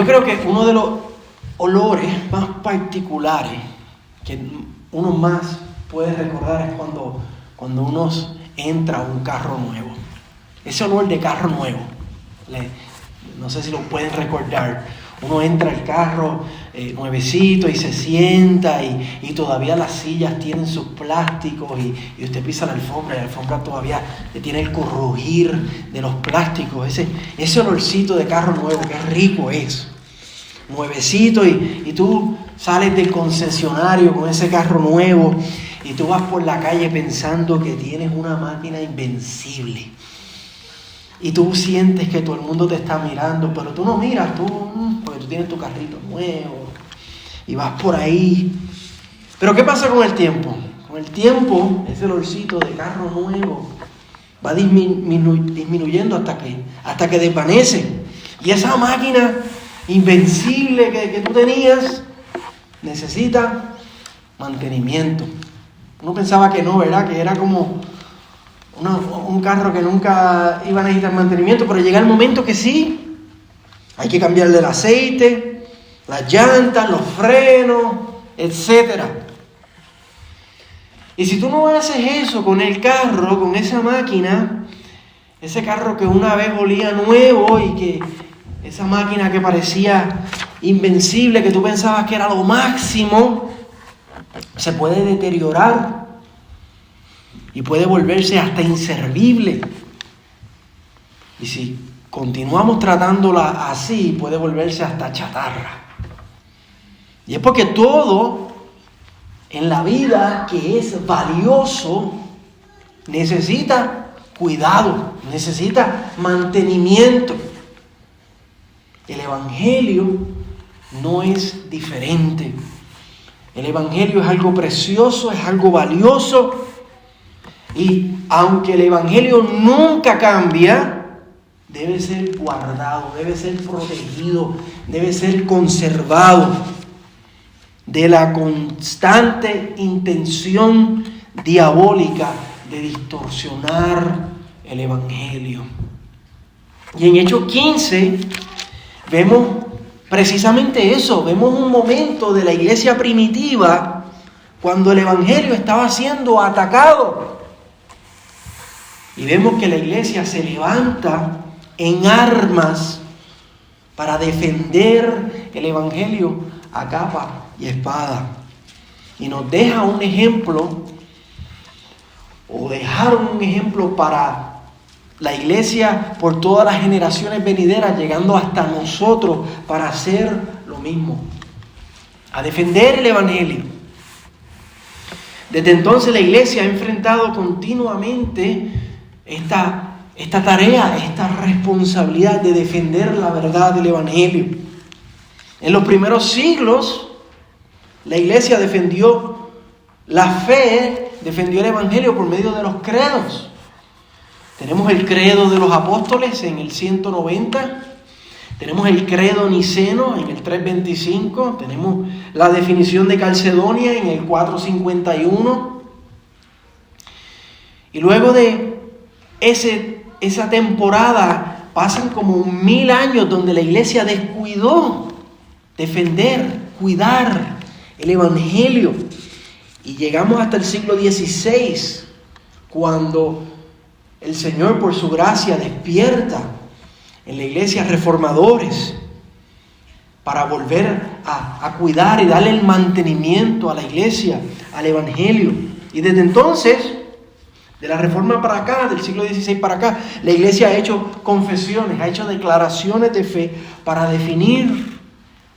Yo creo que uno de los olores más particulares que uno más puede recordar es cuando uno entra a un carro nuevo. Ese olor de carro nuevo. No sé si lo pueden recordar. Uno entra al carro nuevecito y se sienta y todavía las sillas tienen sus plásticos y usted pisa la alfombra y la alfombra todavía tiene el crujir de los plásticos. Ese olorcito de carro nuevo, qué rico es. Nuevecito y tú sales del concesionario con ese carro nuevo y tú vas por la calle pensando que tienes una máquina invencible. Y tú sientes que todo el mundo te está mirando, pero tú no miras, porque tú tienes tu carrito nuevo y vas por ahí. Pero ¿qué pasa con el tiempo? Con el tiempo, ese olorcito de carro nuevo va disminuyendo hasta que desvanece. Y esa máquina invencible que tú tenías necesita mantenimiento. Uno pensaba que no, ¿verdad? Que era como un carro que nunca iba a necesitar mantenimiento, pero llega el momento que sí. Hay que cambiarle el aceite, las llantas, los frenos, etc. Y si tú no haces eso con el carro, con esa máquina, ese carro que una vez olía nuevo y que esa máquina que parecía invencible, que tú pensabas que era lo máximo, se puede deteriorar y puede volverse hasta inservible. Y si continuamos tratándola así, puede volverse hasta chatarra. Y es porque todo en la vida que es valioso necesita cuidado, necesita mantenimiento. El Evangelio no es diferente. El Evangelio es algo precioso, es algo valioso. Y aunque el Evangelio nunca cambia, debe ser guardado, debe ser protegido, debe ser conservado de la constante intención diabólica de distorsionar el Evangelio. Y en Hechos 15 vemos precisamente eso, vemos un momento de la iglesia primitiva cuando el Evangelio estaba siendo atacado. Y vemos que la iglesia se levanta en armas para defender el Evangelio a capa y espada. Y nos deja un ejemplo, o dejaron un ejemplo para la iglesia por todas las generaciones venideras, llegando hasta nosotros para hacer lo mismo, a defender el Evangelio. Desde entonces la iglesia ha enfrentado continuamente esta tarea, esta responsabilidad de defender la verdad del Evangelio. En los primeros siglos, la iglesia defendió la fe, defendió el Evangelio por medio de los credos. Tenemos el credo de los apóstoles en el 190, tenemos el credo niceno en el 325, tenemos la definición de Calcedonia en el 451. Y luego de esa temporada pasan como 1000 años donde la iglesia descuidó defender, cuidar el Evangelio. Y llegamos hasta el siglo XVI, cuando el Señor por su gracia despierta en la iglesia reformadores para volver a cuidar y darle el mantenimiento a la iglesia, al Evangelio. Y desde entonces, de la Reforma para acá, del siglo XVI para acá, la iglesia ha hecho confesiones, ha hecho declaraciones de fe para definir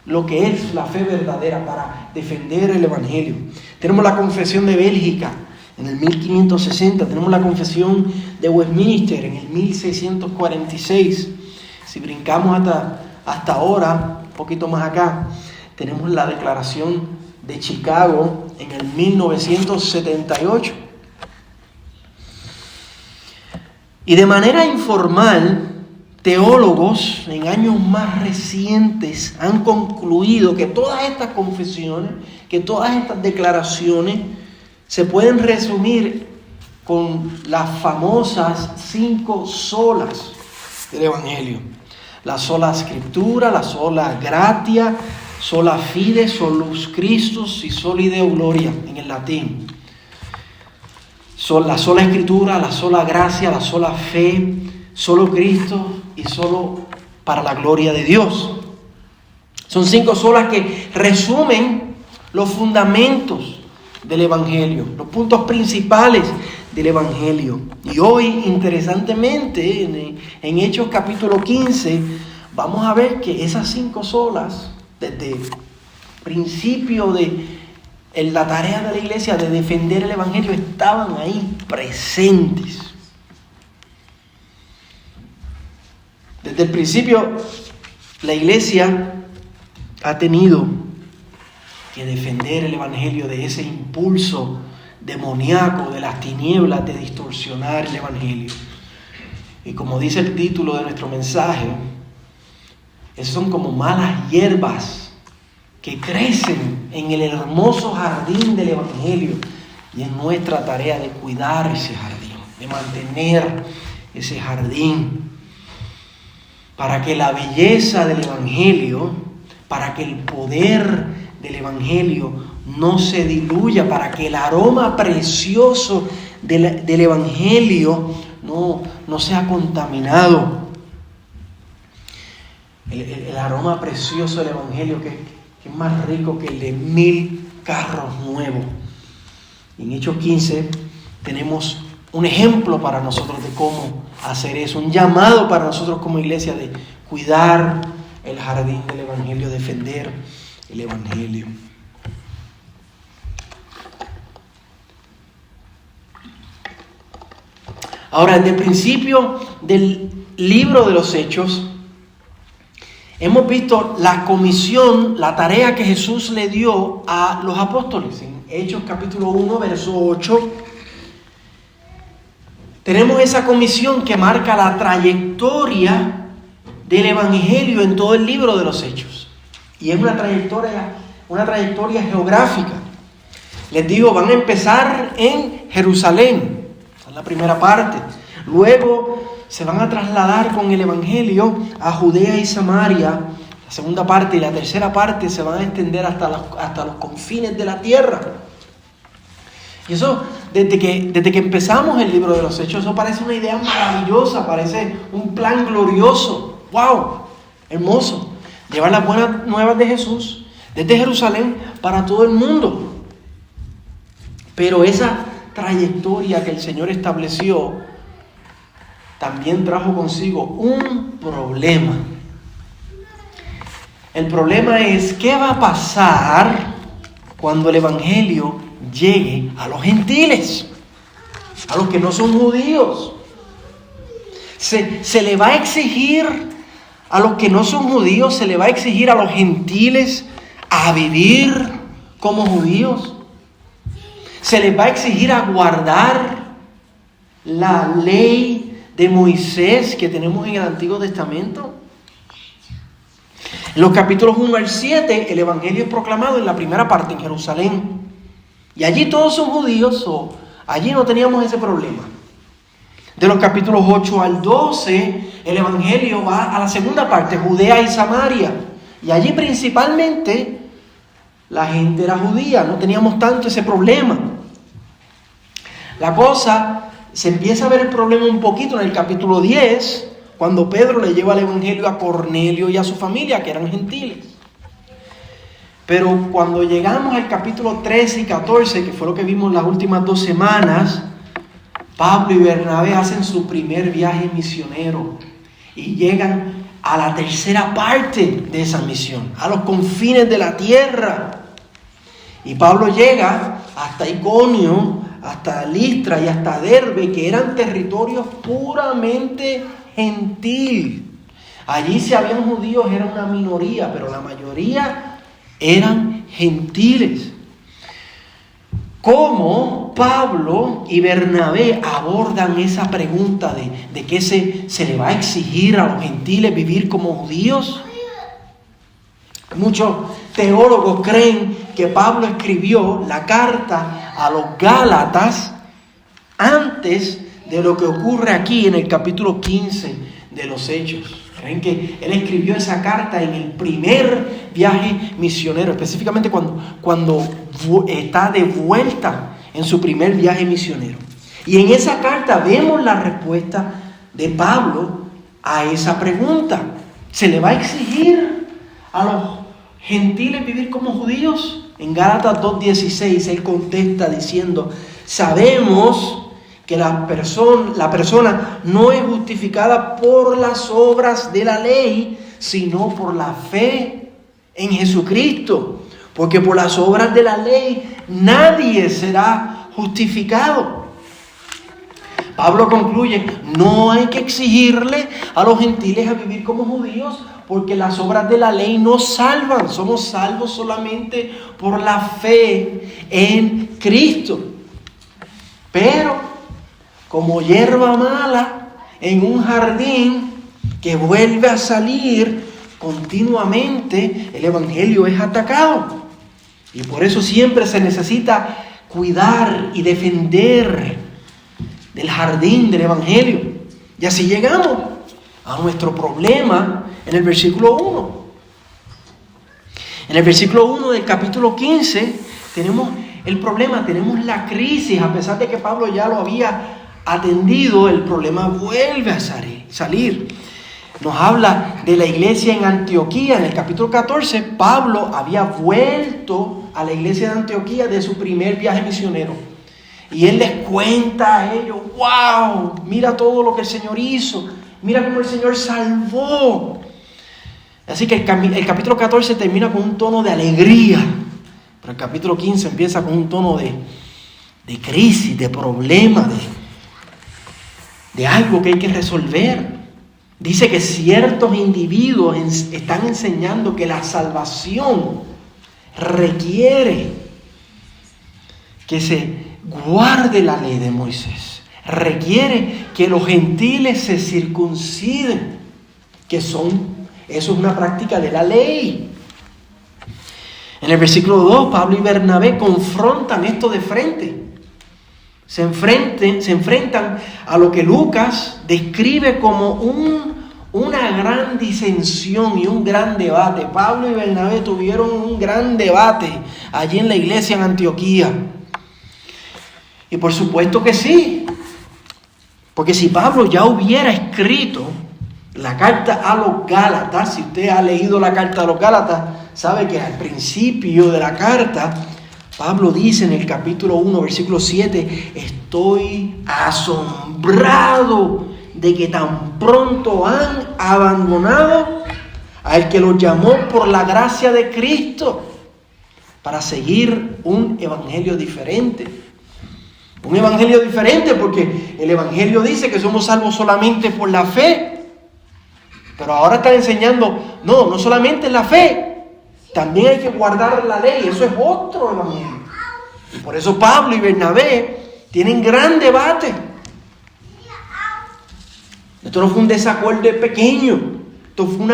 lo que es la fe verdadera, para defender el Evangelio. Tenemos la Confesión de Bélgica en el 1560, tenemos la Confesión de Westminster en el 1646. Si brincamos hasta ahora, un poquito más acá, tenemos la Declaración de Chicago en el 1978. Y de manera informal, teólogos en años más recientes han concluido que todas estas confesiones, que todas estas declaraciones se pueden resumir con las famosas 5 solas del Evangelio. La sola Scriptura, la sola gratia, sola fide, solus Christus y soli Deo gloria en el latín. La sola Escritura, la sola gracia, la sola fe, solo Cristo y solo para la gloria de Dios. Son 5 solas que resumen los fundamentos del Evangelio, los puntos principales del Evangelio. Y hoy, interesantemente, en Hechos capítulo 15, vamos a ver que esas 5 solas, desde el principio de la tarea de la iglesia de defender el Evangelio, estaban ahí presentes. Desde el principio, la iglesia ha tenido que defender el Evangelio de ese impulso demoníaco de las tinieblas de distorsionar el Evangelio. Y como dice el título de nuestro mensaje, esos son como malas hierbas que crecen en el hermoso jardín del Evangelio, y es nuestra tarea de cuidar ese jardín, de mantener ese jardín, para que la belleza del Evangelio, para que el poder del Evangelio no se diluya, para que el aroma precioso del Evangelio no sea contaminado. El aroma precioso del Evangelio que es más rico que el de 1000 carros nuevos. En Hechos 15 tenemos un ejemplo para nosotros de cómo hacer eso, un llamado para nosotros como iglesia de cuidar el jardín del Evangelio, defender el Evangelio. Ahora, desde el principio del libro de los Hechos, hemos visto la comisión, la tarea que Jesús le dio a los apóstoles. En Hechos capítulo 1, verso 8, tenemos esa comisión que marca la trayectoria del Evangelio en todo el libro de los Hechos. Y es una trayectoria geográfica. Les digo, van a empezar en Jerusalén, esa es la primera parte. Luego se van a trasladar con el Evangelio a Judea y Samaria, la segunda parte, y la tercera parte se van a extender hasta los confines de la tierra. Y eso, desde que empezamos el libro de los Hechos, eso parece una idea maravillosa, parece un plan glorioso. ¡Wow! Hermoso. Llevar las buenas nuevas de Jesús desde Jerusalén para todo el mundo. Pero esa trayectoria que el Señor estableció también trajo consigo un problema. El problema es, ¿qué va a pasar cuando el Evangelio llegue a los gentiles, a los que no son judíos? Se le va a exigir a los que no son judíos, se le va a exigir a los gentiles a vivir como judíos. Se les va a exigir a guardar la ley de Moisés que tenemos en el Antiguo Testamento. En los capítulos 1 al 7, el Evangelio es proclamado en la primera parte en Jerusalén. Y allí todos son judíos, allí no teníamos ese problema. De los capítulos 8 al 12, el Evangelio va a la segunda parte, Judea y Samaria. Y allí principalmente la gente era judía, no teníamos tanto ese problema. La cosa, se empieza a ver el problema un poquito en el capítulo 10, cuando Pedro le lleva el Evangelio a Cornelio y a su familia, que eran gentiles. Pero cuando llegamos al capítulo 13 y 14, que fue lo que vimos las últimas 2 semanas, Pablo y Bernabé hacen su primer viaje misionero y llegan a la tercera parte de esa misión, a los confines de la tierra. Y Pablo llega hasta Iconio, hasta Listra y hasta Derbe, que eran territorios puramente gentil. Allí si habían judíos era una minoría, pero la mayoría eran gentiles. ¿Cómo Pablo y Bernabé abordan esa pregunta de que se le va a exigir a los gentiles vivir como judíos? Muchos teólogos creen que Pablo escribió la carta a los Gálatas antes de lo que ocurre aquí en el capítulo 15 de los Hechos. Creen que él escribió esa carta en el primer viaje misionero, específicamente cuando está de vuelta en su primer viaje misionero. Y en esa carta vemos la respuesta de Pablo a esa pregunta. ¿Se le va a exigir a los gentiles vivir como judíos? En Gálatas 2:16 él contesta diciendo: sabemos que la persona no es justificada por las obras de la ley, sino por la fe en Jesucristo. Porque por las obras de la ley nadie será justificado. Pablo concluye: no hay que exigirle a los gentiles a vivir como judíos, porque las obras de la ley no salvan. Somos salvos solamente por la fe en Cristo. Pero como hierba mala en un jardín que vuelve a salir continuamente, el evangelio es atacado. Y por eso siempre se necesita cuidar y defender del jardín del evangelio. Y así llegamos a nuestro problema en el versículo 1. En el versículo 1 del capítulo 15 tenemos el problema, tenemos la crisis. A pesar de que Pablo ya lo había atendido, el problema vuelve a salir. Nos habla de la iglesia en Antioquía. En el capítulo 14, Pablo había vuelto a la iglesia de Antioquía de su primer viaje misionero. Y él les cuenta a ellos: wow, mira todo lo que el Señor hizo, mira cómo el Señor salvó. Así que el capítulo 14 termina con un tono de alegría, pero el capítulo 15 empieza con un tono de crisis, de problema, de algo que hay que resolver. Dice que ciertos individuos están enseñando que la salvación requiere que se guarde la ley de Moisés. Requiere que los gentiles se circunciden, eso es una práctica de la ley. En el versículo 2, Pablo y Bernabé confrontan esto de frente. Se enfrentan a lo que Lucas describe como una gran disensión y un gran debate. Pablo y Bernabé tuvieron un gran debate allí en la iglesia en Antioquía. Y por supuesto que sí, porque si Pablo ya hubiera escrito la carta a los Gálatas, si usted ha leído la carta a los Gálatas, sabe que al principio de la carta Pablo dice en el capítulo 1, versículo 7: estoy asombrado de que tan pronto han abandonado al que los llamó por la gracia de Cristo para seguir un evangelio diferente. Un evangelio diferente porque el evangelio dice que somos salvos solamente por la fe. Pero ahora están enseñando, no solamente la fe, también hay que guardar la ley. Eso es otro evangelio. Y por eso Pablo y Bernabé tienen gran debate. Esto no fue un desacuerdo pequeño. Esto fue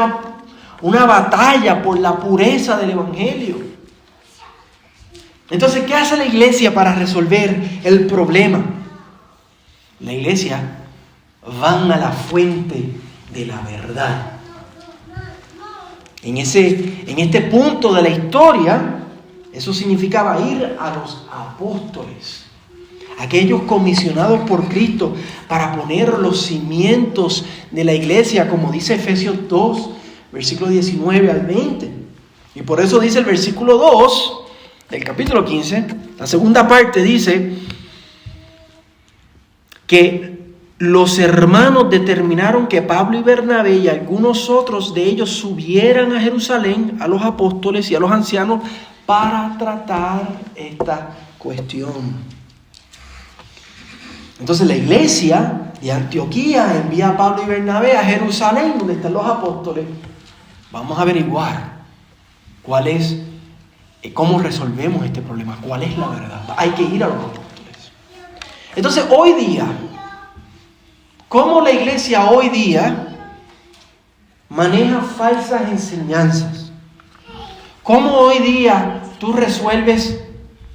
una batalla por la pureza del evangelio. Entonces, ¿qué hace la iglesia para resolver el problema? La iglesia van a la fuente de la verdad. En este punto de la historia, eso significaba ir a los apóstoles, aquellos comisionados por Cristo para poner los cimientos de la iglesia, como dice Efesios 2, versículo 19 al 20. Y por eso dice el versículo 2 del capítulo 15, la segunda parte dice que los hermanos determinaron que Pablo y Bernabé y algunos otros de ellos subieran a Jerusalén a los apóstoles y a los ancianos para tratar esta cuestión. Entonces la iglesia de Antioquía envía a Pablo y Bernabé a Jerusalén, donde están los apóstoles. Vamos a averiguar cómo resolvemos este problema, cuál es la verdad. Hay que ir a los apóstoles. Entonces hoy día, ¿cómo la iglesia hoy día maneja falsas enseñanzas? ¿Cómo hoy día tú resuelves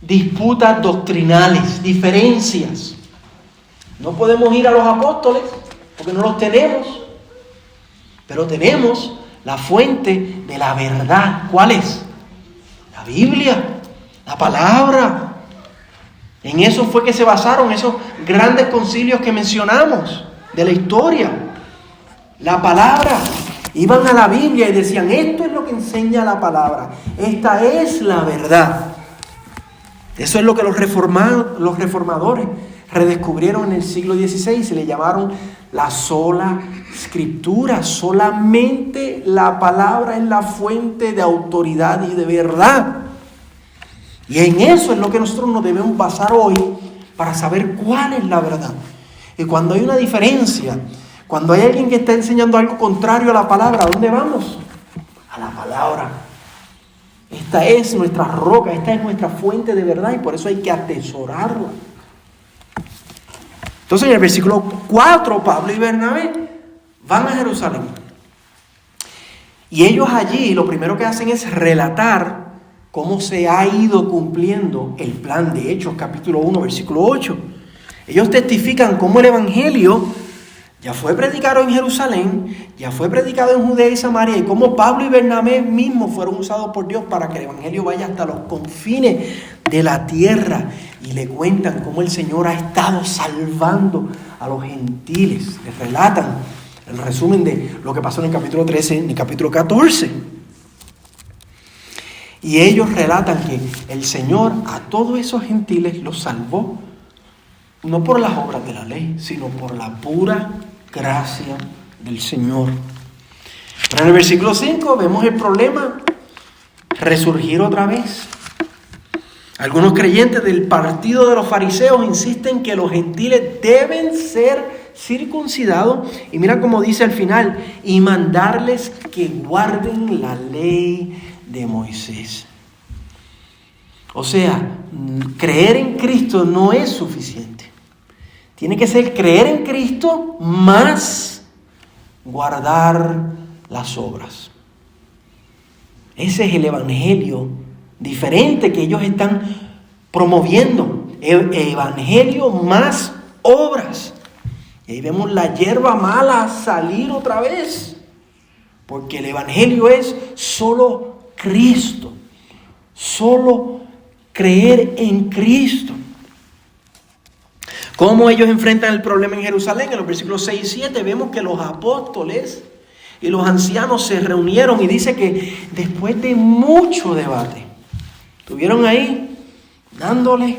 disputas doctrinales, diferencias? No podemos ir a los apóstoles porque no los tenemos. Pero tenemos la fuente de la verdad. ¿Cuál es? La Biblia, la palabra. En eso fue que se basaron esos grandes concilios que mencionamos de la historia. La palabra. Iban a la Biblia y decían, esto es lo que enseña la palabra. Esta es la verdad. Eso es lo que los reformadores redescubrieron en el siglo XVI. Se le llamaron la sola escritura. Solamente la palabra es la fuente de autoridad y de verdad. Y en eso es lo que nosotros nos debemos basar hoy para saber cuál es la verdad. Y cuando hay una diferencia, cuando hay alguien que está enseñando algo contrario a la palabra, ¿a dónde vamos? A la palabra. Esta es nuestra roca, esta es nuestra fuente de verdad y por eso hay que atesorarla. Entonces en el versículo 4, Pablo y Bernabé van a Jerusalén. Y ellos allí lo primero que hacen es relatar cómo se ha ido cumpliendo el plan de Hechos, capítulo 1, versículo 8. Ellos testifican cómo el evangelio ya fue predicado en Jerusalén, ya fue predicado en Judea y Samaria, y cómo Pablo y Bernabé mismos fueron usados por Dios para que el evangelio vaya hasta los confines de la tierra. Y le cuentan cómo el Señor ha estado salvando a los gentiles. Les relatan el resumen de lo que pasó en el capítulo 13, en el capítulo 14. Y ellos relatan que el Señor a todos esos gentiles los salvó, no por las obras de la ley, sino por la pura gracia del Señor. Pero en el versículo 5 vemos el problema resurgir otra vez. Algunos creyentes del partido de los fariseos insisten que los gentiles deben ser circuncidados. Y mira cómo dice al final, y mandarles que guarden la ley de Moisés. O sea, creer en Cristo no es suficiente. Tiene que ser creer en Cristo más guardar las obras. Ese es el evangelio diferente que ellos están promoviendo. Evangelio más obras. Y ahí vemos la hierba mala salir otra vez. Porque el evangelio es solo Cristo. Solo creer en Cristo. ¿Cómo ellos enfrentan el problema en Jerusalén? En los versículos 6 y 7 vemos que los apóstoles y los ancianos se reunieron y dice que después de mucho debate, estuvieron ahí dándole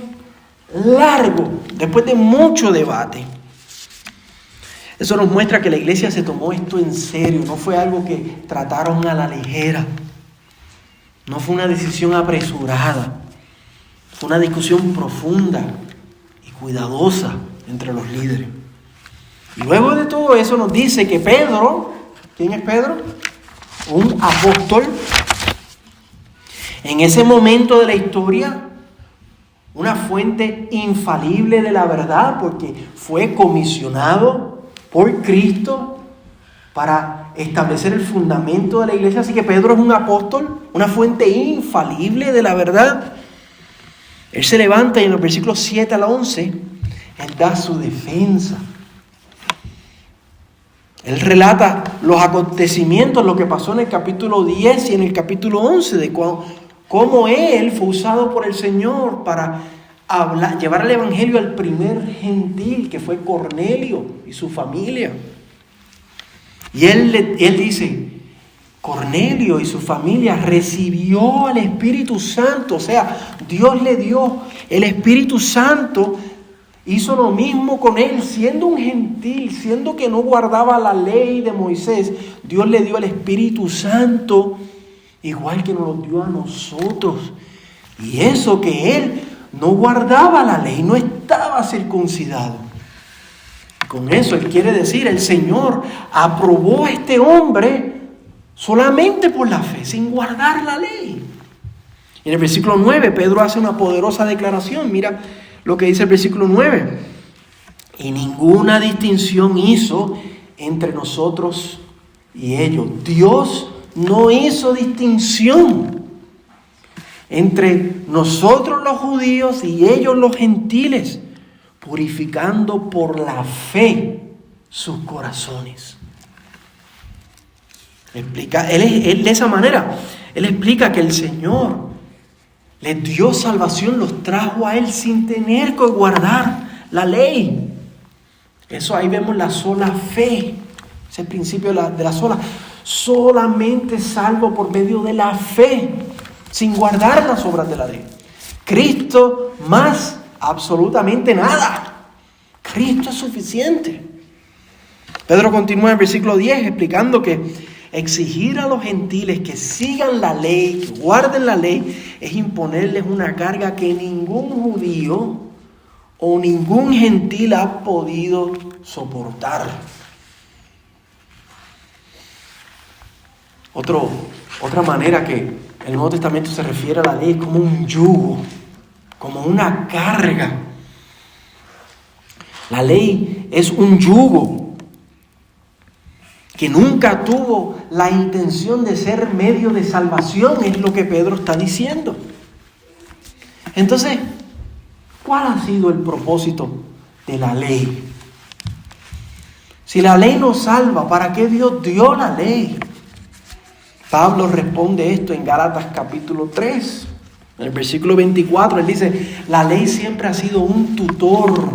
largo, después de mucho debate. Eso nos muestra que la iglesia se tomó esto en serio, no fue algo que trataron a la ligera, no fue una decisión apresurada, fue una discusión profunda y cuidadosa entre los líderes. Y luego de todo eso nos dice que Pedro, ¿quién es Pedro? Un apóstol. En ese momento de la historia, una fuente infalible de la verdad, porque fue comisionado por Cristo para establecer el fundamento de la iglesia. Así que Pedro es un apóstol, una fuente infalible de la verdad. Él se levanta y en los versículos 7 al 11, él da su defensa. Él relata los acontecimientos, lo que pasó en el capítulo 10 y en el capítulo 11, de cómo él fue usado por el Señor para llevar el evangelio al primer gentil, que fue Cornelio y su familia. Y él dice, Cornelio y su familia recibió al Espíritu Santo, o sea, Dios le dio el Espíritu Santo. Hizo lo mismo con él, siendo un gentil, siendo que no guardaba la ley de Moisés. Dios le dio el Espíritu Santo, igual que nos lo dio a nosotros. Y eso que él no guardaba la ley, no estaba circuncidado. Con eso él quiere decir, el Señor aprobó a este hombre solamente por la fe, sin guardar la ley. En el versículo 9, Pedro hace una poderosa declaración. Mira lo que dice el versículo 9. Y ninguna distinción hizo entre nosotros y ellos. Dios no hizo distinción entre nosotros los judíos y ellos los gentiles, purificando por la fe sus corazones. Él de esa manera, Él explica que el Señor les dio salvación, los trajo a Él sin tener que guardar la ley. Eso ahí vemos la sola fe, ese principio de la sola. Solamente salvo por medio de la fe, sin guardar las obras de la ley. Cristo más absolutamente nada. Cristo es suficiente. Pedro continúa en el versículo 10 explicando que exigir a los gentiles que sigan la ley, que guarden la ley, es imponerles una carga que ningún judío o ningún gentil ha podido soportar. Otra manera que el Nuevo Testamento se refiere a la ley es como un yugo, como una carga. La ley es un yugo que nunca tuvo la intención de ser medio de salvación, es lo que Pedro está diciendo. Entonces, ¿cuál ha sido el propósito de la ley? Si la ley nos salva, ¿para qué Dios dio la ley? Pablo responde esto en Gálatas capítulo 3, en el versículo 24, él dice, la ley siempre ha sido un tutor,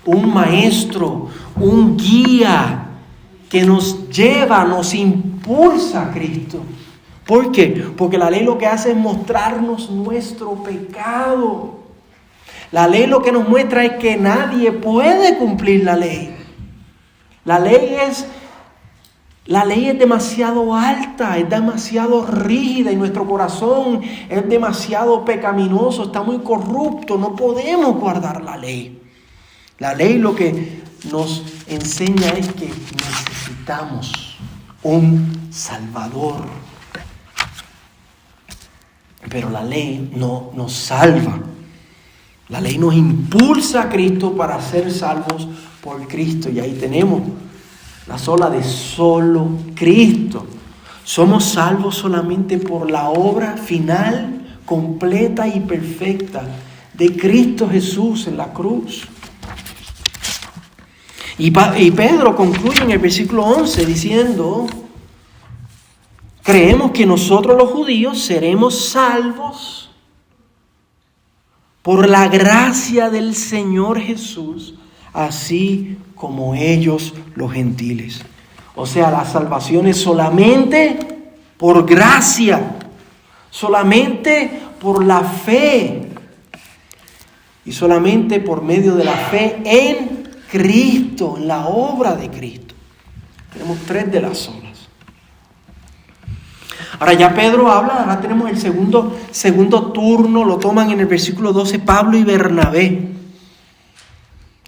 un maestro, un guía, que nos lleva, nos impulsa a Cristo. ¿Por qué? Porque la ley lo que hace es mostrarnos nuestro pecado. La ley lo que nos muestra es que nadie puede cumplir la ley. La ley es demasiado alta, es demasiado rígida y nuestro corazón es demasiado pecaminoso, está muy corrupto, no podemos guardar la ley. La ley lo que nos enseña es que necesitamos un Salvador. Pero la ley no nos salva. La ley nos impulsa a Cristo para ser salvos por Cristo. Y ahí tenemos la sola de solo Cristo. Somos salvos solamente por la obra final, completa y perfecta de Cristo Jesús en la cruz. Y Pedro concluye en el versículo 11 diciendo, creemos que nosotros los judíos seremos salvos por la gracia del Señor Jesús, así como ellos los gentiles. O sea, la salvación es solamente por gracia, solamente por la fe y solamente por medio de la fe en Cristo, en la obra de Cristo. Tenemos 3 de las solas. Ahora ya Pedro habla, ahora tenemos el segundo turno, lo toman en el versículo 12 Pablo y Bernabé.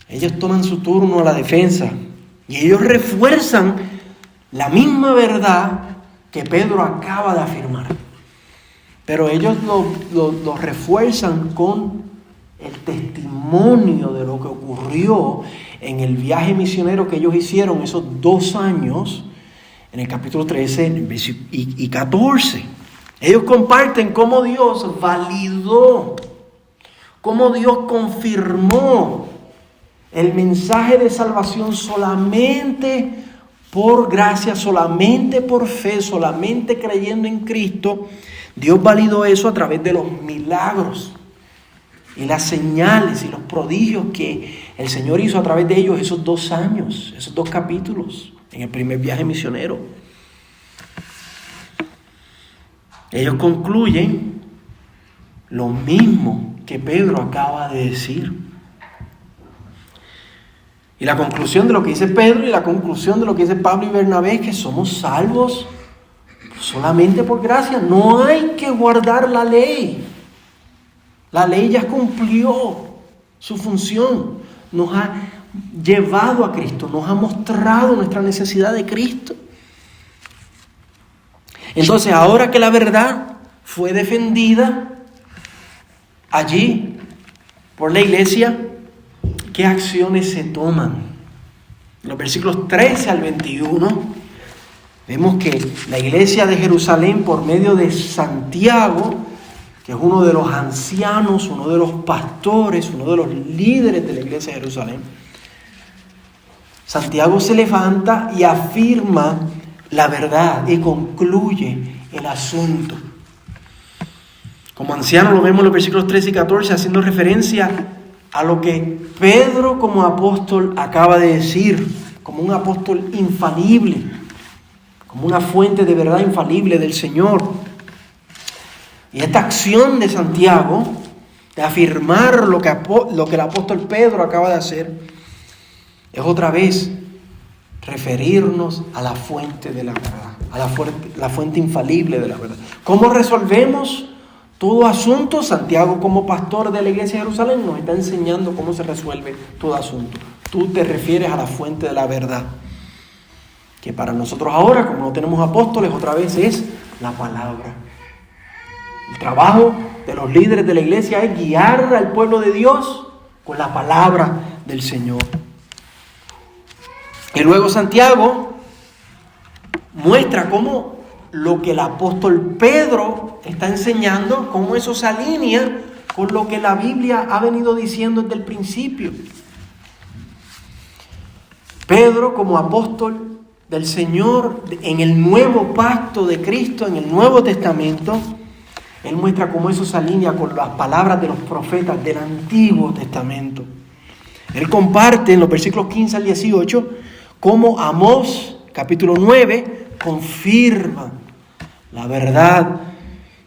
Ellos toman su turno a la defensa y ellos refuerzan la misma verdad que Pedro acaba de afirmar. Pero ellos lo refuerzan con el testimonio de lo que ocurrió en el viaje misionero que ellos hicieron esos 2 años, en el capítulo 13 y 14. Ellos comparten cómo Dios validó, cómo Dios confirmó el mensaje de salvación solamente por gracia, solamente por fe, solamente creyendo en Cristo. Dios validó eso a través de los milagros y las señales y los prodigios que el Señor hizo a través de ellos esos 2 años, esos 2 capítulos en el primer viaje misionero. Ellos concluyen lo mismo que Pedro acaba de decir. Y la conclusión de lo que dice Pedro y la conclusión de lo que dice Pablo y Bernabé es que somos salvos solamente por gracia. No hay que guardar la ley. La ley ya cumplió su función. Nos ha llevado a Cristo, nos ha mostrado nuestra necesidad de Cristo. Entonces, ahora que la verdad fue defendida allí por la iglesia, ¿qué acciones se toman? En los versículos 13 al 21, vemos que la iglesia de Jerusalén, por medio de Santiago, que es uno de los ancianos, uno de los pastores, uno de los líderes de la iglesia de Jerusalén, Santiago se levanta y afirma la verdad y concluye el asunto. Como anciano lo vemos en los versículos 13 y 14 haciendo referencia a lo que Pedro como apóstol acaba de decir, como un apóstol infalible, como una fuente de verdad infalible del Señor. Y esta acción de Santiago, de afirmar lo que el apóstol Pedro acaba de hacer, es otra vez referirnos a la fuente de la verdad, a la fuente infalible de la verdad. ¿Cómo resolvemos todo asunto? Santiago, como pastor de la iglesia de Jerusalén, nos está enseñando cómo se resuelve todo asunto. Tú te refieres a la fuente de la verdad, que para nosotros ahora, como no tenemos apóstoles, otra vez es la palabra. El trabajo de los líderes de la iglesia es guiar al pueblo de Dios con la palabra del Señor. Y luego Santiago muestra cómo lo que el apóstol Pedro está enseñando, cómo eso se alinea con lo que la Biblia ha venido diciendo desde el principio. Pedro, como apóstol del Señor en el nuevo pacto de Cristo, en el Nuevo Testamento, él muestra cómo eso se alinea con las palabras de los profetas del Antiguo Testamento. Él comparte en los versículos 15 al 18 cómo Amós, capítulo 9, confirma la verdad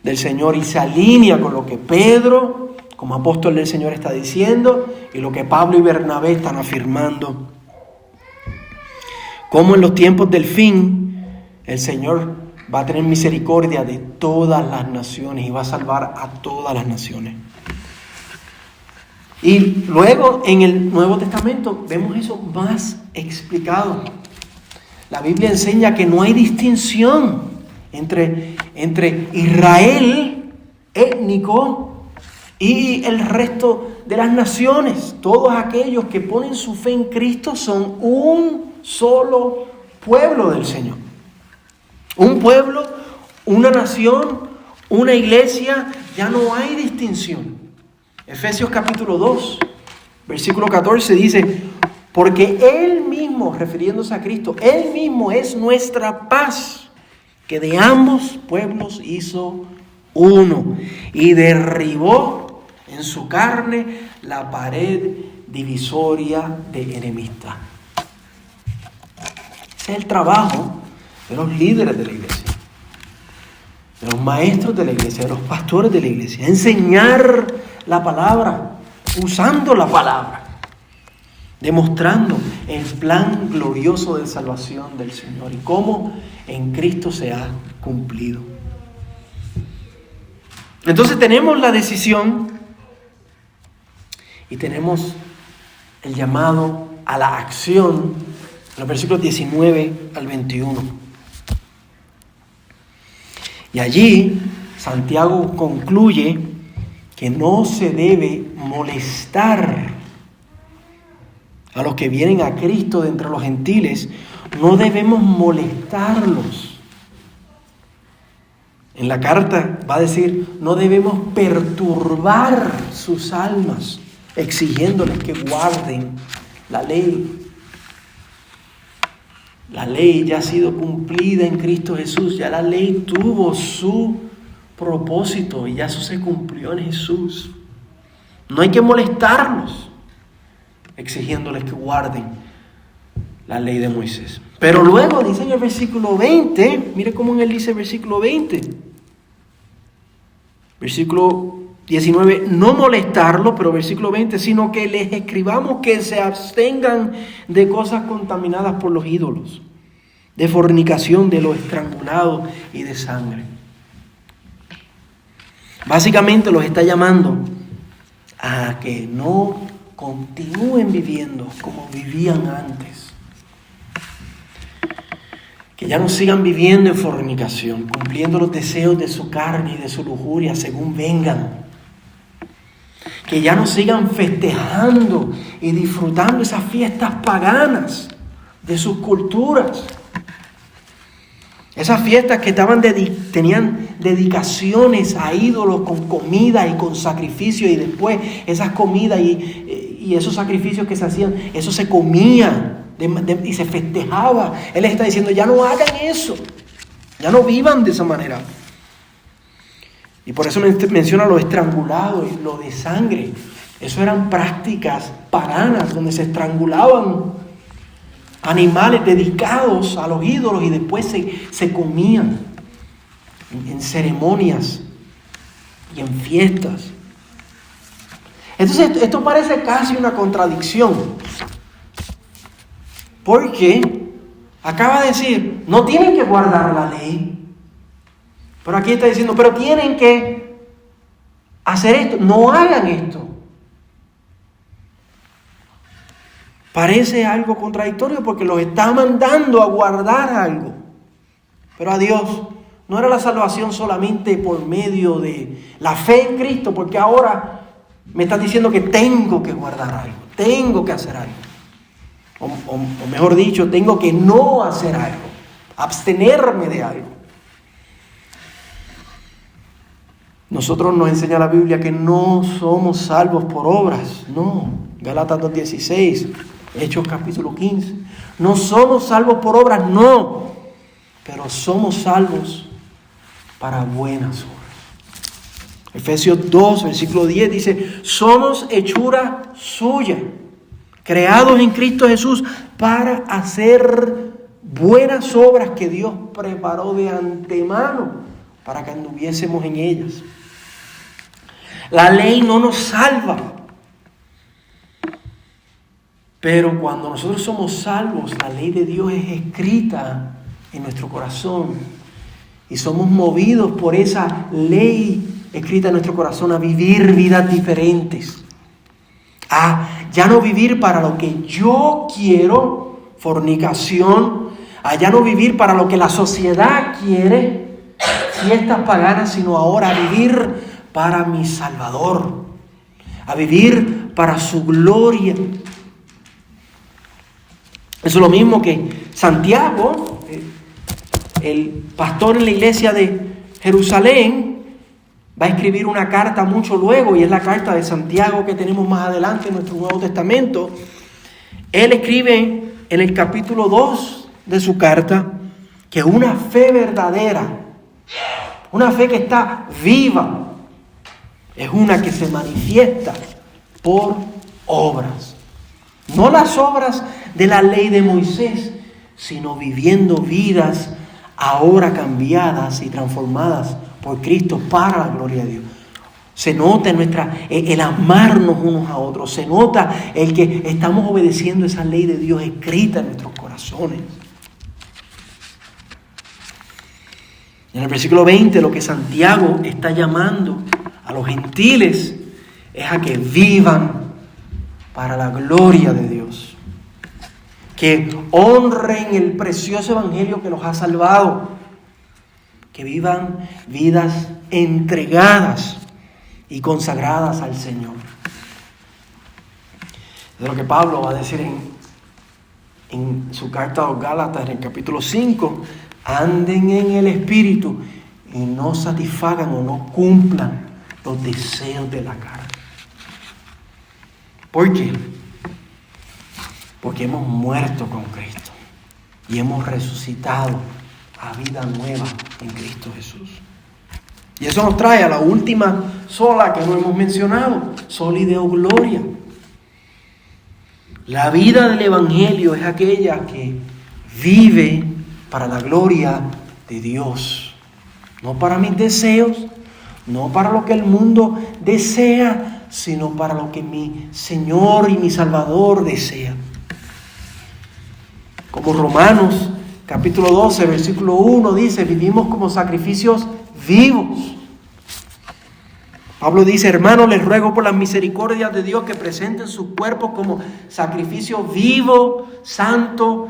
del Señor y se alinea con lo que Pedro, como apóstol del Señor, está diciendo y lo que Pablo y Bernabé están afirmando. Como en los tiempos del fin, el Señor va a tener misericordia de todas las naciones y va a salvar a todas las naciones. Y luego en el Nuevo Testamento vemos eso más explicado. La Biblia enseña que no hay distinción entre Israel étnico y el resto de las naciones. Todos aquellos que ponen su fe en Cristo son un solo pueblo del Señor. Un pueblo, una nación, una iglesia, ya no hay distinción. Efesios capítulo 2, versículo 14 dice: porque Él mismo, refiriéndose a Cristo, Él mismo es nuestra paz, que de ambos pueblos hizo uno y derribó en su carne la pared divisoria de enemistad. Ese es el trabajo de los líderes de la iglesia, de los maestros de la iglesia, de los pastores de la iglesia. Enseñar la palabra, usando la palabra, demostrando el plan glorioso de salvación del Señor y cómo en Cristo se ha cumplido. Entonces tenemos la decisión y tenemos el llamado a la acción en los versículos 19 al 21. Y allí Santiago concluye que no se debe molestar a los que vienen a Cristo de entre los gentiles. No debemos molestarlos. En la carta va a decir, no debemos perturbar sus almas, exigiéndoles que guarden la ley. La ley ya ha sido cumplida en Cristo Jesús. Ya la ley tuvo su propósito y ya eso se cumplió en Jesús. No hay que molestarlos, exigiéndoles que guarden la ley de Moisés. Pero luego dice en el versículo 20, mire cómo en él dice el versículo 20. Versículo 19, no molestarlo, pero versículo 20, sino que les escribamos que se abstengan de cosas contaminadas por los ídolos, de fornicación, de lo estrangulado y de sangre. Básicamente los está llamando a que no continúen viviendo como vivían antes. Que ya no sigan viviendo en fornicación, cumpliendo los deseos de su carne y de su lujuria según vengan. Que ya no sigan festejando y disfrutando esas fiestas paganas de sus culturas. Esas fiestas que tenían dedicaciones a ídolos con comida y con sacrificio, y después esas comidas y esos sacrificios que se hacían, eso se comía y se festejaba. Él les está diciendo, ya no hagan eso, ya no vivan de esa manera. Y por eso menciona lo estrangulado y lo de sangre. Eso eran prácticas paganas donde se estrangulaban animales dedicados a los ídolos y después se comían en ceremonias y en fiestas. Entonces esto parece casi una contradicción, porque acaba de decir, no tienen que guardar la ley, pero aquí está diciendo, pero tienen que hacer esto, no hagan esto. Parece algo contradictorio porque los está mandando a guardar algo. Pero a Dios no era la salvación solamente por medio de la fe en Cristo, porque ahora me estás diciendo que tengo que guardar algo, tengo que hacer algo. O mejor dicho, tengo que no hacer algo, abstenerme de algo. Nosotros nos enseña la Biblia que no somos salvos por obras, no. Gálatas 2:16, Hechos capítulo 15. No somos salvos por obras, no. Pero somos salvos para buenas obras. Efesios 2, versículo 10 dice, somos hechura suya, creados en Cristo Jesús para hacer buenas obras que Dios preparó de antemano para que anduviésemos en ellas. La ley no nos salva, pero cuando nosotros somos salvos, la ley de Dios es escrita en nuestro corazón y somos movidos por esa ley escrita en nuestro corazón a vivir vidas diferentes, a ya no vivir para lo que yo quiero, fornicación, a ya no vivir para lo que la sociedad quiere, fiestas paganas, sino ahora a vivir para mi Salvador, a vivir para su gloria. Eso es lo mismo que Santiago, el pastor en la iglesia de Jerusalén, va a escribir una carta mucho luego, y es la carta de Santiago que tenemos más adelante en nuestro Nuevo Testamento. Él escribe en el capítulo 2 de su carta que una fe verdadera, una fe que está viva, es una que se manifiesta por obras. No las obras de la ley de Moisés, sino viviendo vidas ahora cambiadas y transformadas por Cristo para la gloria de Dios. Se nota el amarnos unos a otros, se nota el que estamos obedeciendo esa ley de Dios escrita en nuestros corazones. En el versículo 20, lo que Santiago está llamando a los gentiles es a que vivan para la gloria de Dios, que honren el precioso evangelio que los ha salvado, que vivan vidas entregadas y consagradas al Señor. Es lo que Pablo va a decir en su carta a los Gálatas, en el capítulo 5, anden en el Espíritu y no satisfagan o no cumplan los deseos de la carne. ¿Por qué? Porque hemos muerto con Cristo y hemos resucitado a vida nueva en Cristo Jesús. Y eso nos trae a la última sola que no hemos mencionado, sola y deo gloria. La vida del Evangelio es aquella que vive para la gloria de Dios, no para mis deseos, no para lo que el mundo desea, sino para lo que mi Señor y mi Salvador desea. Como Romanos capítulo 12, versículo 1 dice, vivimos como sacrificios vivos. Pablo dice, hermanos, les ruego por las misericordias de Dios que presenten sus cuerpos como sacrificio vivo, santo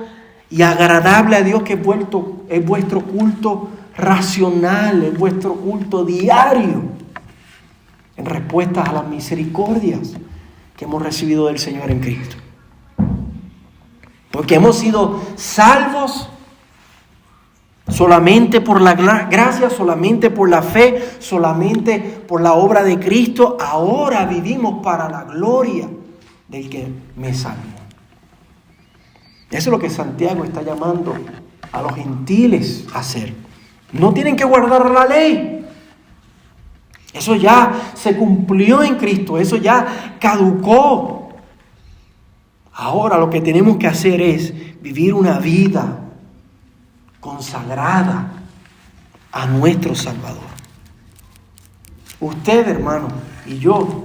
y agradable a Dios, que es vuestro culto racional, es vuestro culto diario, en respuesta a las misericordias que hemos recibido del Señor en Cristo. Porque hemos sido salvos solamente por la gracia, solamente por la fe, solamente por la obra de Cristo. Ahora vivimos para la gloria del que me salvó. Eso es lo que Santiago está llamando a los gentiles a hacer. No tienen que guardar la ley. Eso ya se cumplió en Cristo, eso ya caducó. Ahora lo que tenemos que hacer es vivir una vida consagrada a nuestro Salvador. Usted, hermano, y yo,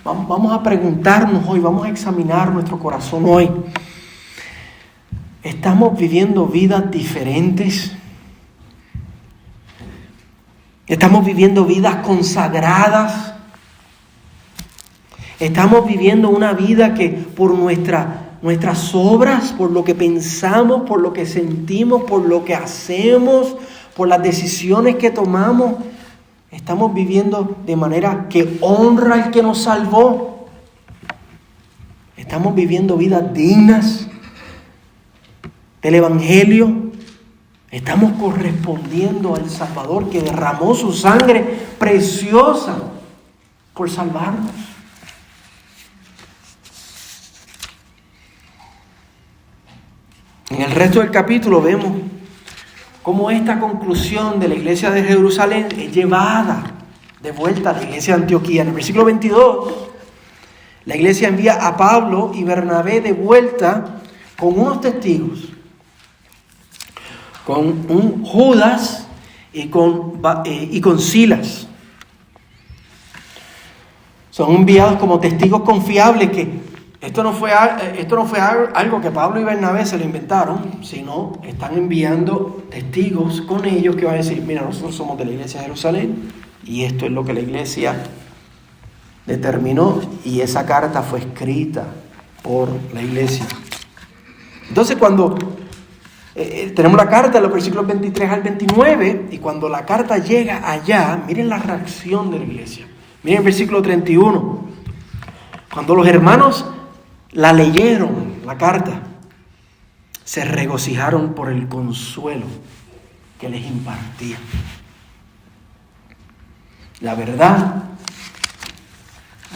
vamos a preguntarnos hoy, vamos a examinar nuestro corazón hoy. ¿Estamos viviendo vidas diferentes? ¿Estamos viviendo vidas consagradas? ¿Estamos viviendo una vida que por nuestras obras, por lo que pensamos, por lo que sentimos, por lo que hacemos, por las decisiones que tomamos, estamos viviendo de manera que honra al que nos salvó? ¿Estamos viviendo vidas dignas del Evangelio? ¿Estamos correspondiendo al Salvador que derramó su sangre preciosa por salvarnos? En el resto del capítulo vemos cómo esta conclusión de la iglesia de Jerusalén es llevada de vuelta a la iglesia de Antioquía. En el versículo 22, la iglesia envía a Pablo y Bernabé de vuelta con unos testigos, con un Judas y con Silas. Son enviados como testigos confiables que esto no fue algo que Pablo y Bernabé se lo inventaron, sino están enviando testigos con ellos que van a decir, mira, nosotros somos de la iglesia de Jerusalén y esto es lo que la iglesia determinó, y esa carta fue escrita por la iglesia. Entonces cuando tenemos la carta en los versículos 23 al 29, y cuando la carta llega allá, miren la reacción de la iglesia. Miren el versículo 31. Cuando los hermanos la leyeron, la carta, se regocijaron por el consuelo que les impartía. La verdad,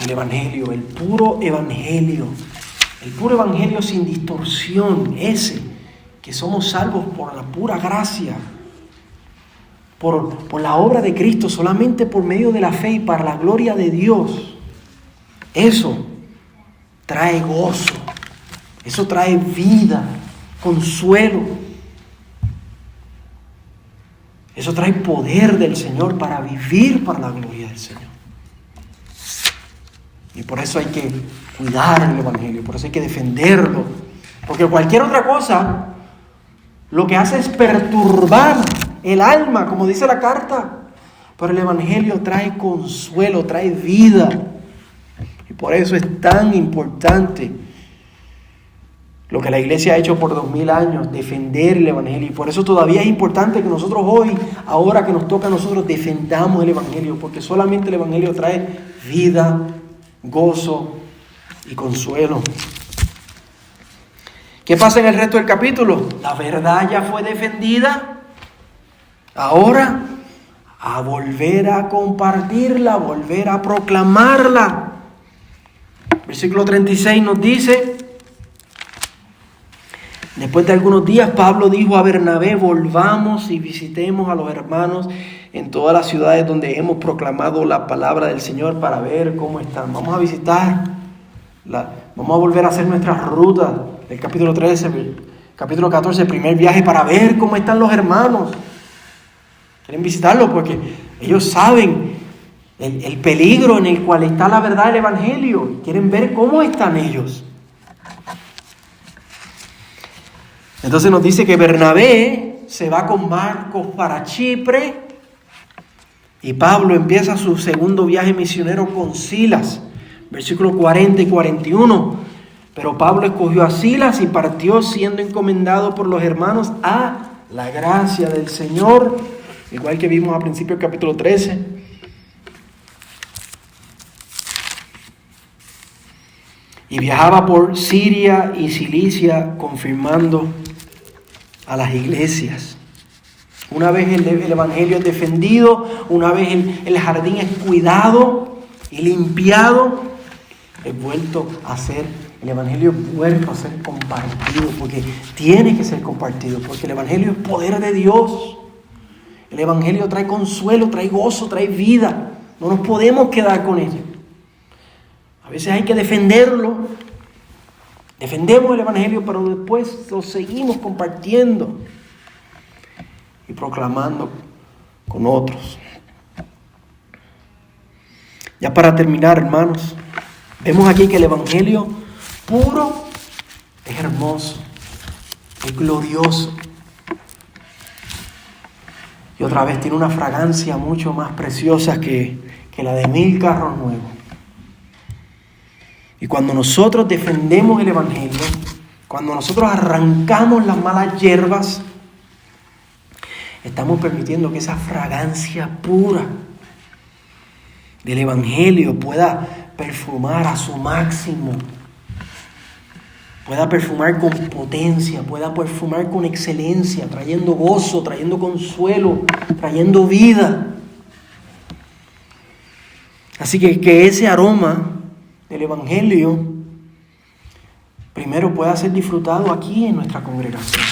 el evangelio, el puro evangelio sin distorsión, ese que somos salvos por la pura gracia, por la obra de Cristo, solamente por medio de la fe y para la gloria de Dios. Eso trae gozo, eso trae vida, consuelo. Eso trae poder del Señor para vivir para la gloria del Señor. Y por eso hay que cuidar el evangelio, por eso hay que defenderlo. Porque cualquier otra cosa lo que hace es perturbar el alma, como dice la carta. Pero el evangelio trae consuelo, trae vida. Y por eso es tan importante lo que la iglesia ha hecho por 2000 años, defender el evangelio. Y por eso todavía es importante que nosotros hoy, ahora que nos toca a nosotros, defendamos el evangelio. Porque solamente el evangelio trae vida, gozo y consuelo. ¿Qué pasa en el resto del capítulo? La verdad ya fue defendida. Ahora, a volver a compartirla, a volver a proclamarla. Versículo 36 nos dice: después de algunos días, Pablo dijo a Bernabé, volvamos y visitemos a los hermanos en todas las ciudades donde hemos proclamado la palabra del Señor para ver cómo están. Vamos a visitar, vamos a volver a hacer nuestras rutas del capítulo 13, capítulo 14, el primer viaje, para ver cómo están los hermanos. Quieren visitarlos porque ellos saben el peligro en el cual está la verdad del evangelio. Quieren ver cómo están ellos. Entonces nos dice que Bernabé se va con Marcos para Chipre y Pablo empieza su segundo viaje misionero con Silas. Versículos 40 y 41. Pero Pablo escogió a Silas y partió siendo encomendado por los hermanos a la gracia del Señor, igual que vimos al principio del capítulo 13. Y viajaba por Siria y Cilicia confirmando a las iglesias. Una vez el evangelio es defendido, una vez el jardín es cuidado y limpiado, es vuelto a ser el Evangelio es vuelto a ser compartido, porque tiene que ser compartido, porque el Evangelio es poder de Dios. El Evangelio trae consuelo, trae gozo, trae vida. No nos podemos quedar con ello. A veces hay que defenderlo. Defendemos el Evangelio, pero después lo seguimos compartiendo y proclamando con otros. Ya para terminar, hermanos, vemos aquí que el Evangelio puro es hermoso, es glorioso. Y otra vez tiene una fragancia mucho más preciosa que la de 1000 carros nuevos. Y cuando nosotros defendemos el Evangelio, cuando nosotros arrancamos las malas hierbas, estamos permitiendo que esa fragancia pura del Evangelio pueda perfumar a su máximo, pueda perfumar con potencia, pueda perfumar con excelencia, trayendo gozo, trayendo consuelo, trayendo vida. Así que ese aroma del Evangelio primero pueda ser disfrutado aquí en nuestra congregación.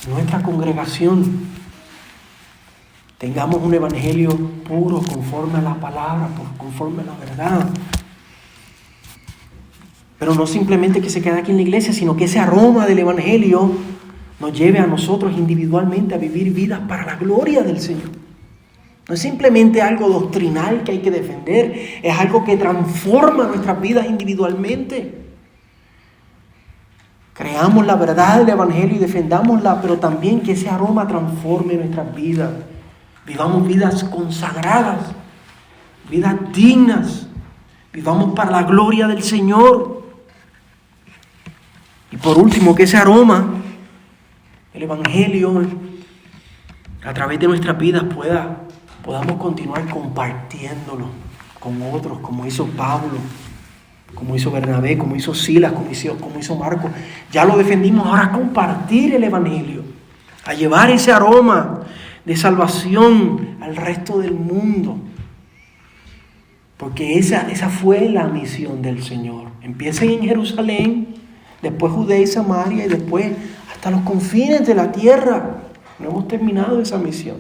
En nuestra congregación tengamos un Evangelio puro, conforme a la palabra, conforme a la verdad. Pero no simplemente que se quede aquí en la iglesia, sino que ese aroma del Evangelio nos lleve a nosotros individualmente a vivir vidas para la gloria del Señor. No es simplemente algo doctrinal que hay que defender, es algo que transforma nuestras vidas individualmente. Creamos la verdad del Evangelio y defendámosla, pero también que ese aroma transforme nuestras vidas. Vivamos vidas consagradas, vidas dignas, vivamos para la gloria del Señor. Y por último, que ese aroma, el Evangelio, a través de nuestras vidas podamos continuar compartiéndolo con otros, como hizo Pablo, como hizo Bernabé, como hizo Silas, como hizo Marcos. Ya lo defendimos, ahora compartir el Evangelio, a llevar ese aroma de salvación al resto del mundo. Porque esa fue la misión del Señor. Empiecen en Jerusalén, después Judea y Samaria y después hasta los confines de la tierra. No hemos terminado esa misión.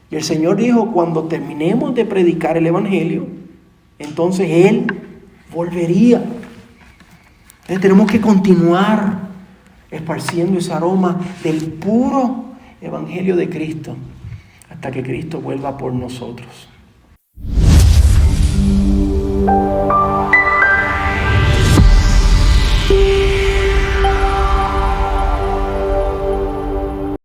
Y el Señor dijo, cuando terminemos de predicar el Evangelio, entonces Él volvería. Entonces tenemos que continuar esparciendo ese aroma del puro Evangelio de Cristo hasta que Cristo vuelva por nosotros.